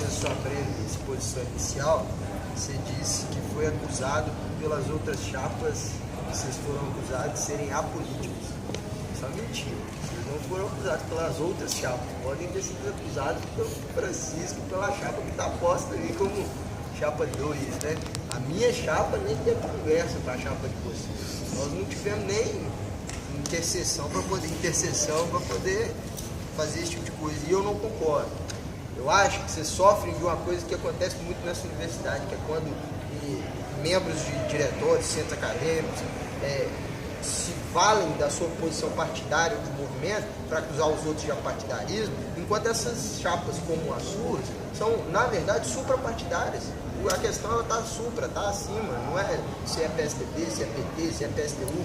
na sua breve exposição inicial, você disse que foi acusado pelas outras chapas, que vocês foram acusados de serem apolíticos. Isso é mentira. Vocês não foram acusados pelas outras chapas. Podem ter sido acusados pelo Francisco, pela chapa que está posta ali como chapa 2, né? A minha chapa nem teve conversa com a chapa de vocês. Nós não tivemos nem intercessão para poder fazer esse tipo de coisa. E eu não concordo. Eu acho que vocês sofrem de uma coisa que acontece muito nessa universidade, que é quando membros de diretórios, centros acadêmicos, se valem da sua posição partidária do movimento para acusar os outros de apartidarismo, enquanto essas chapas como as suas são, na verdade, suprapartidárias. A questão ela está supra, está acima, não é se é PSDB, se é PT, se é PSTU,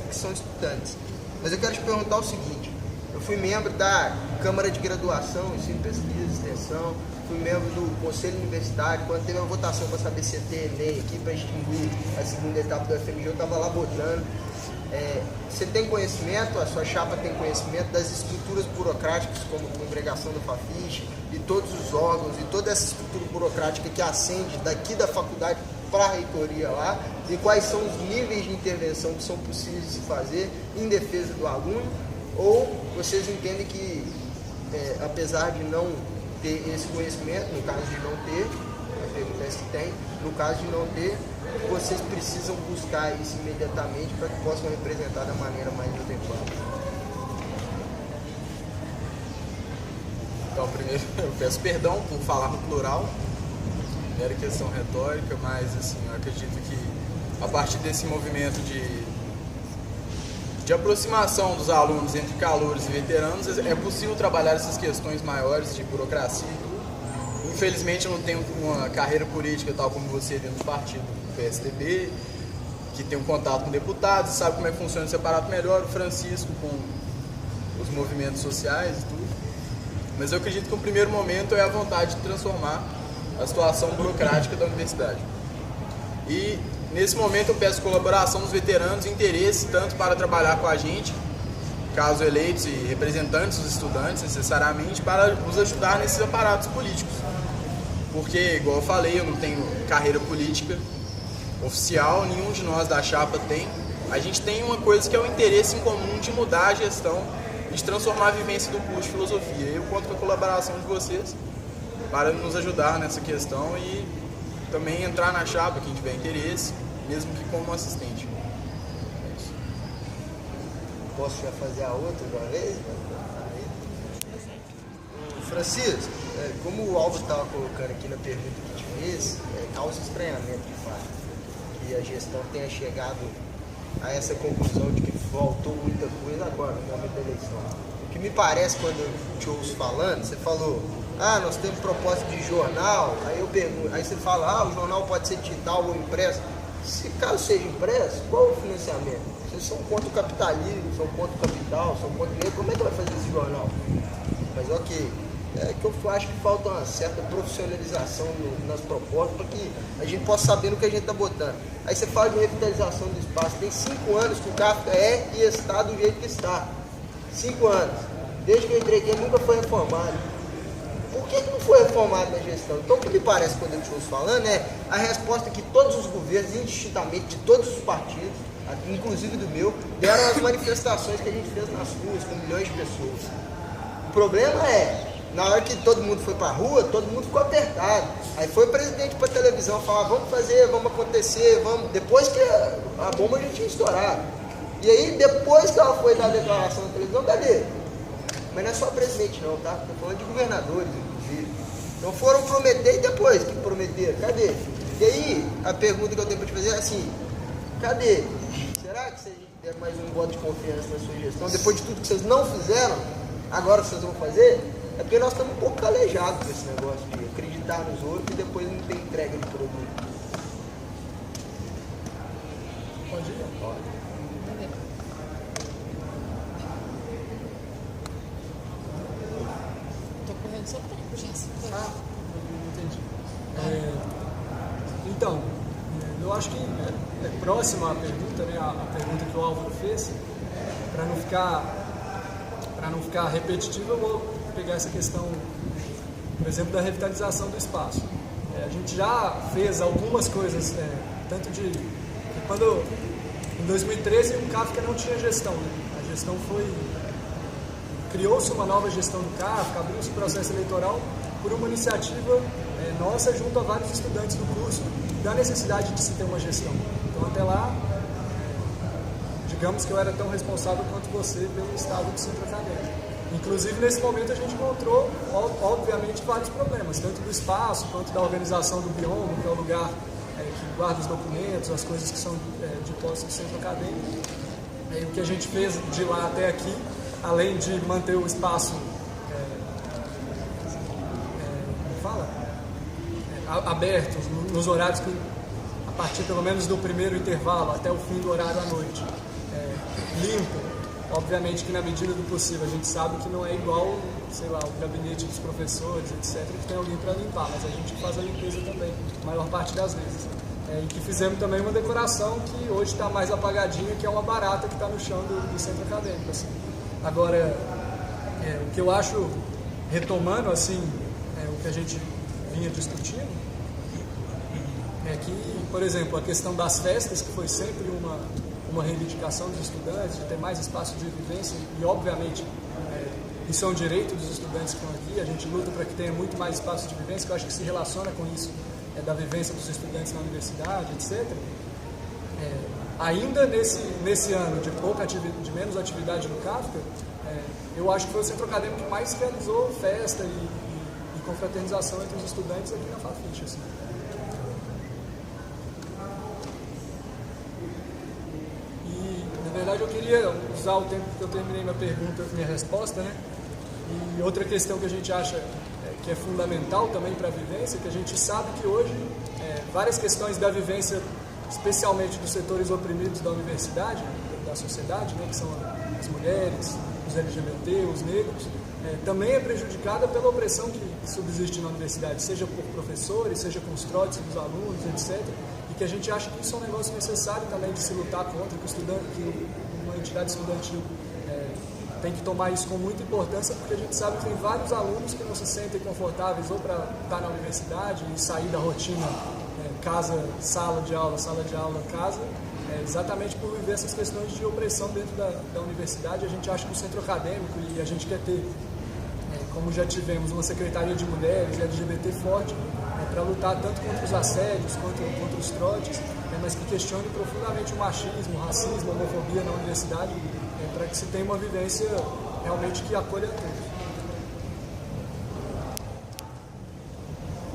que são estudantes. Mas eu quero te perguntar o seguinte: eu fui membro da Câmara de Graduação, Ensino, Pesquisa e Extensão, fui membro do Conselho Universitário. Quando teve a votação para saber se ia ter Enem aqui para extinguir a segunda etapa do FMG, eu estava lá votando. Você tem conhecimento, a sua chapa tem conhecimento das estruturas burocráticas, como a congregação do Fafiche, e todos os órgãos, e toda essa estrutura burocrática que ascende daqui da faculdade para a reitoria lá, e quais são os níveis de intervenção que são possíveis de se fazer em defesa do aluno? Ou vocês entendem que, apesar de não ter esse conhecimento, no caso de não ter, a pergunta é se tem, no caso de não ter, vocês precisam buscar isso imediatamente para que possam representar da maneira mais adequada? Então, primeiro, eu peço perdão por falar no plural, era questão retórica, mas assim, eu acredito que a partir desse movimento de aproximação dos alunos entre calouros e veteranos, é possível trabalhar essas questões maiores de burocracia. Infelizmente, eu não tenho uma carreira política tal como você dentro do partido do PSDB, que tem um contato com deputados, sabe como é que funciona esse aparato melhor, o Francisco com os movimentos sociais e tudo. Mas eu acredito que o primeiro momento é a vontade de transformar a situação burocrática da universidade. E nesse momento eu peço colaboração dos veteranos, interesse tanto para trabalhar com a gente, caso eleitos, e representantes dos estudantes necessariamente, para nos ajudar nesses aparatos políticos. Porque, igual eu falei, eu não tenho carreira política oficial, nenhum de nós da chapa tem. A gente tem uma coisa que é o interesse em comum de mudar a gestão e de transformar a vivência do curso de filosofia. Eu conto com a colaboração de vocês para nos ajudar nessa questão e também entrar na chapa, quem tiver interesse, mesmo que como assistente. É isso. Posso já fazer a outra de uma vez? Francisco, como o Alvo estava colocando aqui na pergunta que te fez, causa estranhamento de fato que a gestão tenha chegado a essa conclusão de que faltou muita coisa agora, no momento da eleição. O que me parece, quando eu te ouço falando, você falou: nós temos proposta de jornal, aí eu pergunto, aí você fala: o jornal pode ser digital ou impresso. Se caso seja impresso, qual é o financiamento? Vocês são contra o capitalismo, são contra o capital, são contra o dinheiro, como é que vai fazer esse jornal? Mas ok, que eu acho que falta uma certa profissionalização nas propostas para que a gente possa saber no que a gente está botando. Aí você fala de revitalização do espaço, tem 5 anos que o Kafka e está do jeito que está. 5 anos. Desde que eu entrei aqui, nunca foi reformado. Por que não foi reformado na gestão? Então, o que me parece quando eu te ouço falando a resposta que todos os governos, indistintamente de todos os partidos, inclusive do meu, deram às manifestações que a gente fez nas ruas com milhões de pessoas. O problema na hora que todo mundo foi pra rua, todo mundo ficou apertado. Aí foi o presidente pra televisão falar: vamos fazer, vamos acontecer, vamos. Depois que a bomba já tinha estourado. E aí, depois que ela foi dar a declaração na televisão, cadê? Mas não é só presidente não, tá? Tô falando de governadores, inclusive. Então foram prometer e depois que prometeram, cadê? E aí, a pergunta que eu tenho pra te fazer é assim: cadê? Será que se a gente der mais um voto de confiança na sua gestão, depois de tudo que vocês não fizeram, agora vocês vão fazer? É porque nós estamos um pouco calejados com esse negócio de acreditar nos outros e depois não ter entrega de produto. Pode ir? Pode. Estou correndo só para Ah, entendi. Então, eu acho que é próxima a pergunta, né? A pergunta que o Álvaro fez. Para não ficar repetitivo, eu vou pegar essa questão por exemplo, da revitalização do espaço. A gente já fez algumas coisas, tanto de... Quando, em 2013, o Kafka não tinha gestão, né? A gestão foi... Criou-se uma nova gestão do Kafka, abriu-se o processo eleitoral por uma iniciativa nossa junto a vários estudantes do curso, da necessidade de se ter uma gestão. Então, até lá, digamos que eu era tão responsável quanto você pelo estado do centro acadêmico. Inclusive, nesse momento, a gente encontrou, obviamente, vários problemas, tanto do espaço, quanto da organização do bioma, que é o lugar que guarda os documentos, as coisas que são de posse do centro acadêmico. O que a gente fez de lá até aqui, além de manter o espaço aberto, nos horários que, a partir pelo menos do primeiro intervalo até o fim do horário à noite, limpo. Obviamente que na medida do possível, a gente sabe que não é igual, sei lá, o gabinete dos professores, etc., que tem alguém para limpar, mas a gente faz a limpeza também, a maior parte das vezes. E que fizemos também uma decoração que hoje está mais apagadinha, que é uma barata que está no chão do centro acadêmico. Assim. Agora, o que eu acho, retomando assim, o que a gente vinha discutindo, é que, por exemplo, a questão das festas, que foi sempre uma reivindicação dos estudantes, de ter mais espaço de vivência, e obviamente isso é um direito dos estudantes que estão aqui, a gente luta para que tenha muito mais espaço de vivência, que eu acho que se relaciona com isso, da vivência dos estudantes na universidade, etc. Ainda nesse ano de menos atividade no Kafka, eu acho que foi o centro acadêmico que mais realizou festa e confraternização entre os estudantes aqui na Fafiche. Assim. Na verdade, eu queria usar o tempo que eu terminei minha resposta, né? E outra questão que a gente acha que é fundamental também para a vivência, que a gente sabe que hoje várias questões da vivência, especialmente dos setores oprimidos da universidade, da sociedade, né, que são as mulheres, os LGBT, os negros, também é prejudicada pela opressão que subsiste na universidade, seja por professores, seja com os trotes dos alunos, etc., e que a gente acha que isso é um negócio necessário também de se lutar contra, que uma entidade estudantil tem que tomar isso com muita importância, porque a gente sabe que tem vários alunos que não se sentem confortáveis ou para estar na universidade e sair da rotina casa, sala de aula, casa, exatamente por viver essas questões de opressão dentro da universidade. A gente acha que o centro acadêmico, e a gente quer ter, como já tivemos, uma secretaria de mulheres LGBT forte, para lutar tanto contra os assédios, contra os trotes, mas que questione profundamente o machismo, o racismo, a homofobia na universidade, para que se tenha uma vivência realmente que acolha a todos.